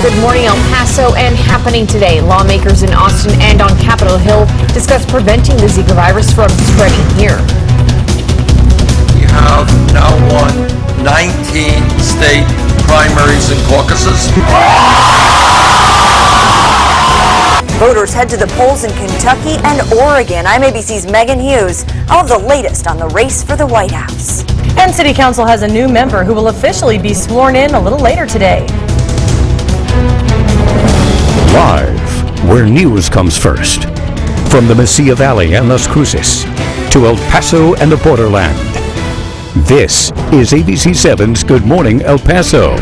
Good morning, El Paso, and happening today. Lawmakers in Austin and on Capitol Hill discuss preventing the Zika virus from spreading here. We have now won 19 state primaries and caucuses. Voters head to the polls in Kentucky and Oregon. I'm ABC's Megan Hughes. I'll have the latest on the race for the White House. And City Council has a new member who will officially be sworn in a little later today. Live, where news comes first. From the Mesilla Valley and Las Cruces to El Paso and the borderland. This is ABC 7's Good Morning El Paso.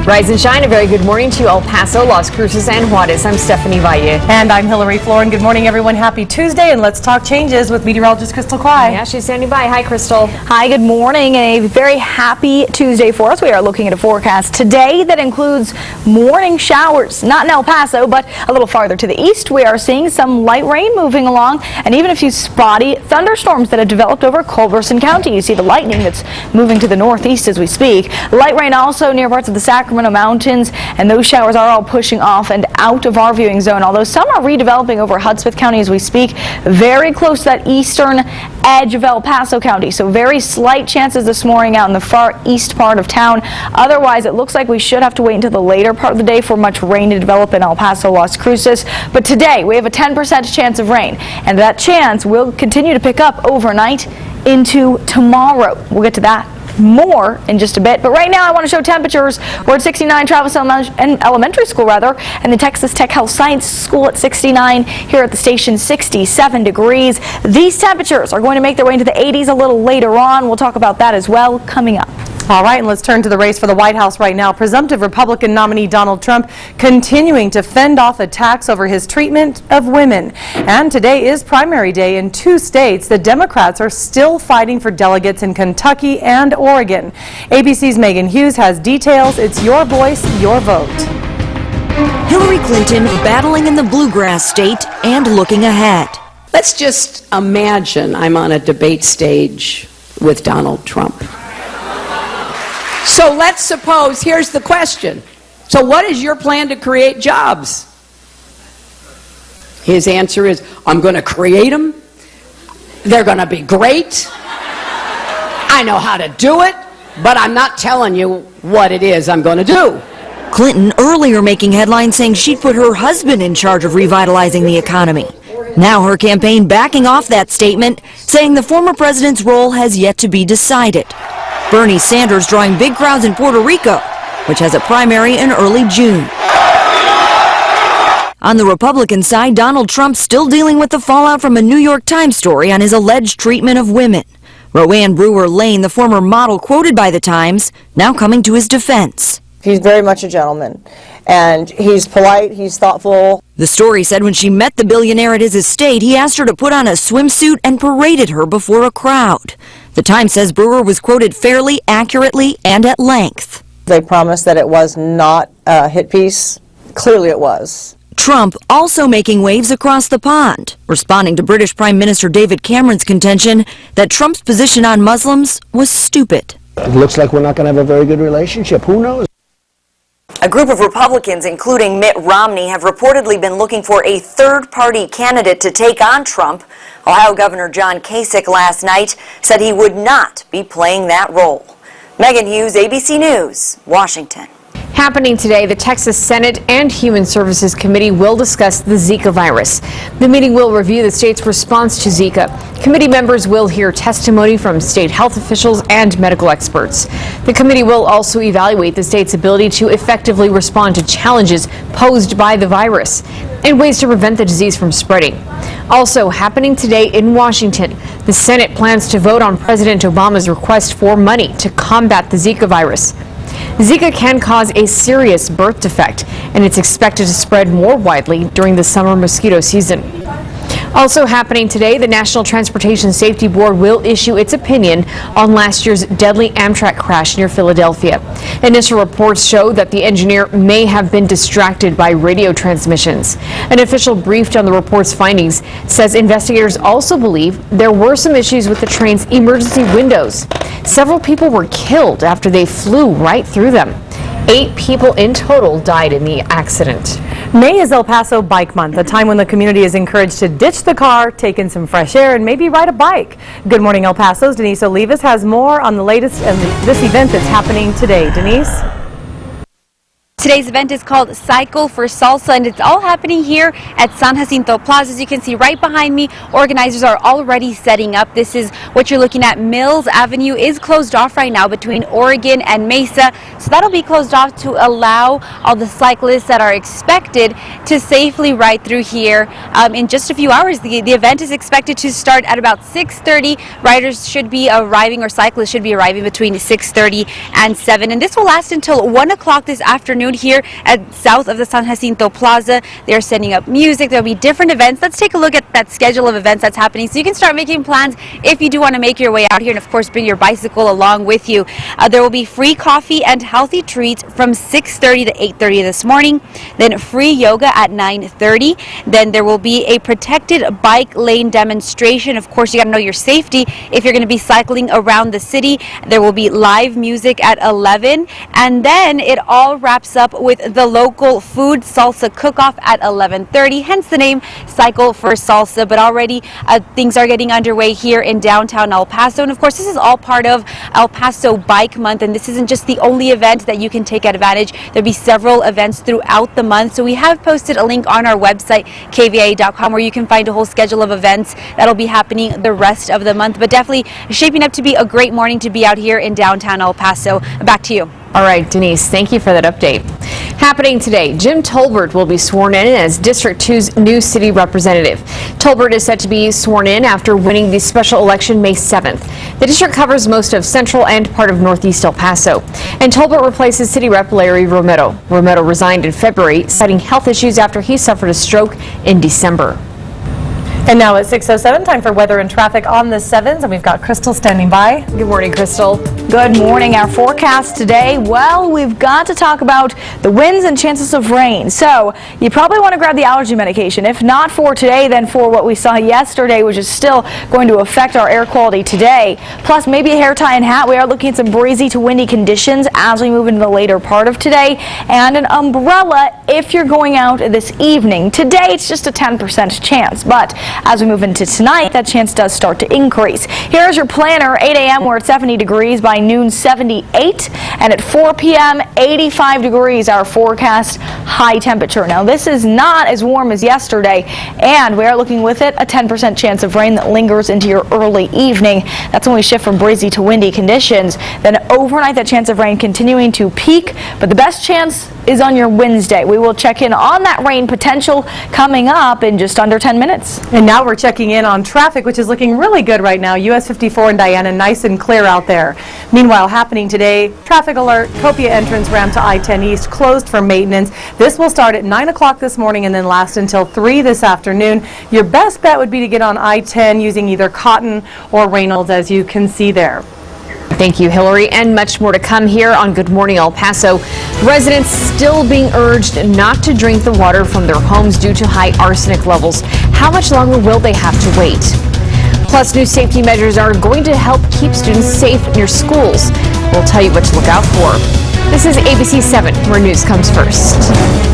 Rise and shine. A very good morning to you, El Paso, Las Cruces, and Juarez. I'm Stephanie Valle. And I'm Hillary Floren. Good morning, everyone. Happy Tuesday, and let's talk changes with meteorologist Crystal Clay. Yeah, she's standing by. Hi, Crystal. Hi, good morning. A very happy Tuesday for us. We are looking at a forecast today that includes morning showers. Not in El Paso, but a little farther to the east. We are seeing some light rain moving along, and even a few spotty thunderstorms that have developed over Culberson County. You see the lightning that's moving to the northeast as we speak. Light rain also near parts of the Sacramento Mountains, and those showers are all pushing off and out of our viewing zone, although some are redeveloping over Hudspeth County as we speak, very close to that eastern edge of El Paso County. So very slight chances this morning out in the far east part of town. Otherwise, it looks like we should have to wait until the later part of the day for much rain to develop in El Paso, Las Cruces. But today, we have a 10% chance of rain, and that chance will continue to pick up overnight into tomorrow. We'll get to that more in just a bit, but right now I want to show temperatures. We're at 69 Travis Elementary School and the Texas Tech Health Science School at 69. Here at the station, 67 degrees. These temperatures are going to make their way into the 80s a little later on. We'll talk about that as well coming up. All right, and let's turn to the race for the White House right now. Presumptive Republican nominee Donald Trump continuing to fend off attacks over his treatment of women. And today is primary day in 2 states. The Democrats are still fighting for delegates in Kentucky and Oregon. ABC's Megan Hughes has details. It's your voice, your vote. Hillary Clinton battling in the bluegrass state and looking ahead. Let's just imagine I'm on a debate stage with Donald Trump. So let's suppose, here's the question. So what is your plan to create jobs? His answer is, I'm going to create them. They're going to be great. I know how to do it, but I'm not telling you what it is I'm going to do. Clinton earlier making headlines saying she'd put her husband in charge of revitalizing the economy. Now her campaign backing off that statement, saying the former president's role has yet to be decided. Bernie Sanders drawing big crowds in Puerto Rico, which has a primary in early June. On the Republican side, Donald Trump still dealing with the fallout from a New York Times story on his alleged treatment of women. Roanne Brewer Lane, the former model quoted by the Times, now coming to his defense. He's very much a gentleman, and he's polite, he's thoughtful. The story said when she met the billionaire at his estate, he asked her to put on a swimsuit and paraded her before a crowd. The Times says Brewer was quoted fairly, accurately, and at length. They promised that it was not a hit piece. Clearly it was. Trump also making waves across the pond, responding to British Prime Minister David Cameron's contention that Trump's position on Muslims was stupid. It looks like we're not going to have a very good relationship. Who knows? A group of Republicans, including Mitt Romney, have reportedly been looking for a third-party candidate to take on Trump. Ohio Governor John Kasich last night said he would not be playing that role. Megan Hughes, ABC News, Washington. Happening today, the Texas Senate and Human Services Committee will discuss the Zika virus. The meeting will review the state's response to Zika. Committee members will hear testimony from state health officials and medical experts. The committee will also evaluate the state's ability to effectively respond to challenges posed by the virus and ways to prevent the disease from spreading. Also happening today in Washington, the Senate plans to vote on President Obama's request for money to combat the Zika virus. Zika can cause a serious birth defect, and it's expected to spread more widely during the summer mosquito season. Also happening today, the National Transportation Safety Board will issue its opinion on last year's deadly Amtrak crash near Philadelphia. Initial reports show that the engineer may have been distracted by radio transmissions. An official briefed on the report's findings says investigators also believe there were some issues with the train's emergency windows. Several people were killed after they flew right through them. 8 people in total died in the accident. May is El Paso Bike Month, a time when the community is encouraged to ditch the car, take in some fresh air, and maybe ride a bike. Good morning, El Paso's Denise Olivas has more on the latest and this event that's happening today. Denise? Today's event is called Cycle for Salsa, and it's all happening here at San Jacinto Plaza. As you can see right behind me, organizers are already setting up. This is what you're looking at. Mills Avenue is closed off right now between Oregon and Mesa, so that'll be closed off to allow all the cyclists that are expected to safely ride through here in just a few hours. The event is expected to start at about 6:30. Riders should be arriving, or cyclists should be arriving between 6:30 and 7, and this will last until 1 o'clock this afternoon here at south of the San Jacinto Plaza. They're setting up music. There'll be different events. Let's take a look at that schedule of events that's happening so you can start making plans if you do want to make your way out here, and of course bring your bicycle along with you. There will be free coffee and healthy treats from 6:30 to 8:30 this morning, then free yoga at 9:30. Then there will be a protected bike lane demonstration. Of course, you got to know your safety if you're going to be cycling around the city. There will be live music at 11, and then it all wraps up with the local food salsa cook-off at 11:30, hence the name Cycle for Salsa. But already things are getting underway here in downtown El Paso, and of course this is all part of El Paso Bike Month, and this isn't just the only event that you can take advantage. There'll be several events throughout the month, so we have posted a link on our website KVIA.com where you can find a whole schedule of events that'll be happening the rest of the month. But definitely shaping up to be a great morning to be out here in downtown El Paso. Back to you. All right, Denise, thank you for that update. Happening today, Jim Tolbert will be sworn in as District 2's new city representative. Tolbert is set to be sworn in after winning the special election May 7th. The district covers most of central and part of northeast El Paso. And Tolbert replaces City Rep Larry Romero. Romero resigned in February, citing health issues after he suffered a stroke in December. And now at 6:07, time for weather and traffic on the 7s, and we've got Crystal standing by. Good morning, Crystal. Good morning. Our forecast today, well, we've got to talk about the winds and chances of rain. So you probably want to grab the allergy medication. If not for today, then for what we saw yesterday, which is still going to affect our air quality today. Plus maybe a hair tie and hat. We are looking at some breezy to windy conditions as we move into the later part of today, and an umbrella if you're going out this evening. Today it's just a 10% chance, but as we move into tonight, that chance does start to increase. Here's your planner. 8 a.m. we're at 70 degrees, by noon 78, and at 4 p.m. 85 degrees, our forecast high temperature. Now this is not as warm as yesterday, and we are looking with it a 10% chance of rain that lingers into your early evening. That's when we shift from breezy to windy conditions. Then overnight, that chance of rain continuing to peak, but the best chance is on your Wednesday. We will check in on that rain potential coming up in just under 10 minutes. And now we're checking in on traffic, which is looking really good right now. US 54 in Diana, nice and clear out there. Meanwhile, happening today, traffic alert, KVIA entrance ramp to I-10 East closed for maintenance. This will start at 9 o'clock this morning and then last until 3 this afternoon. Your best bet would be to get on I-10 using either Cotton or Reynolds, as you can see there. Thank you, Hillary, and much more to come here on Good Morning El Paso. Residents still being urged not to drink the water from their homes due to high arsenic levels. How much longer will they have to wait? Plus, new safety measures are going to help keep students safe in your schools. We'll tell you what to look out for. This is ABC 7, where news comes first.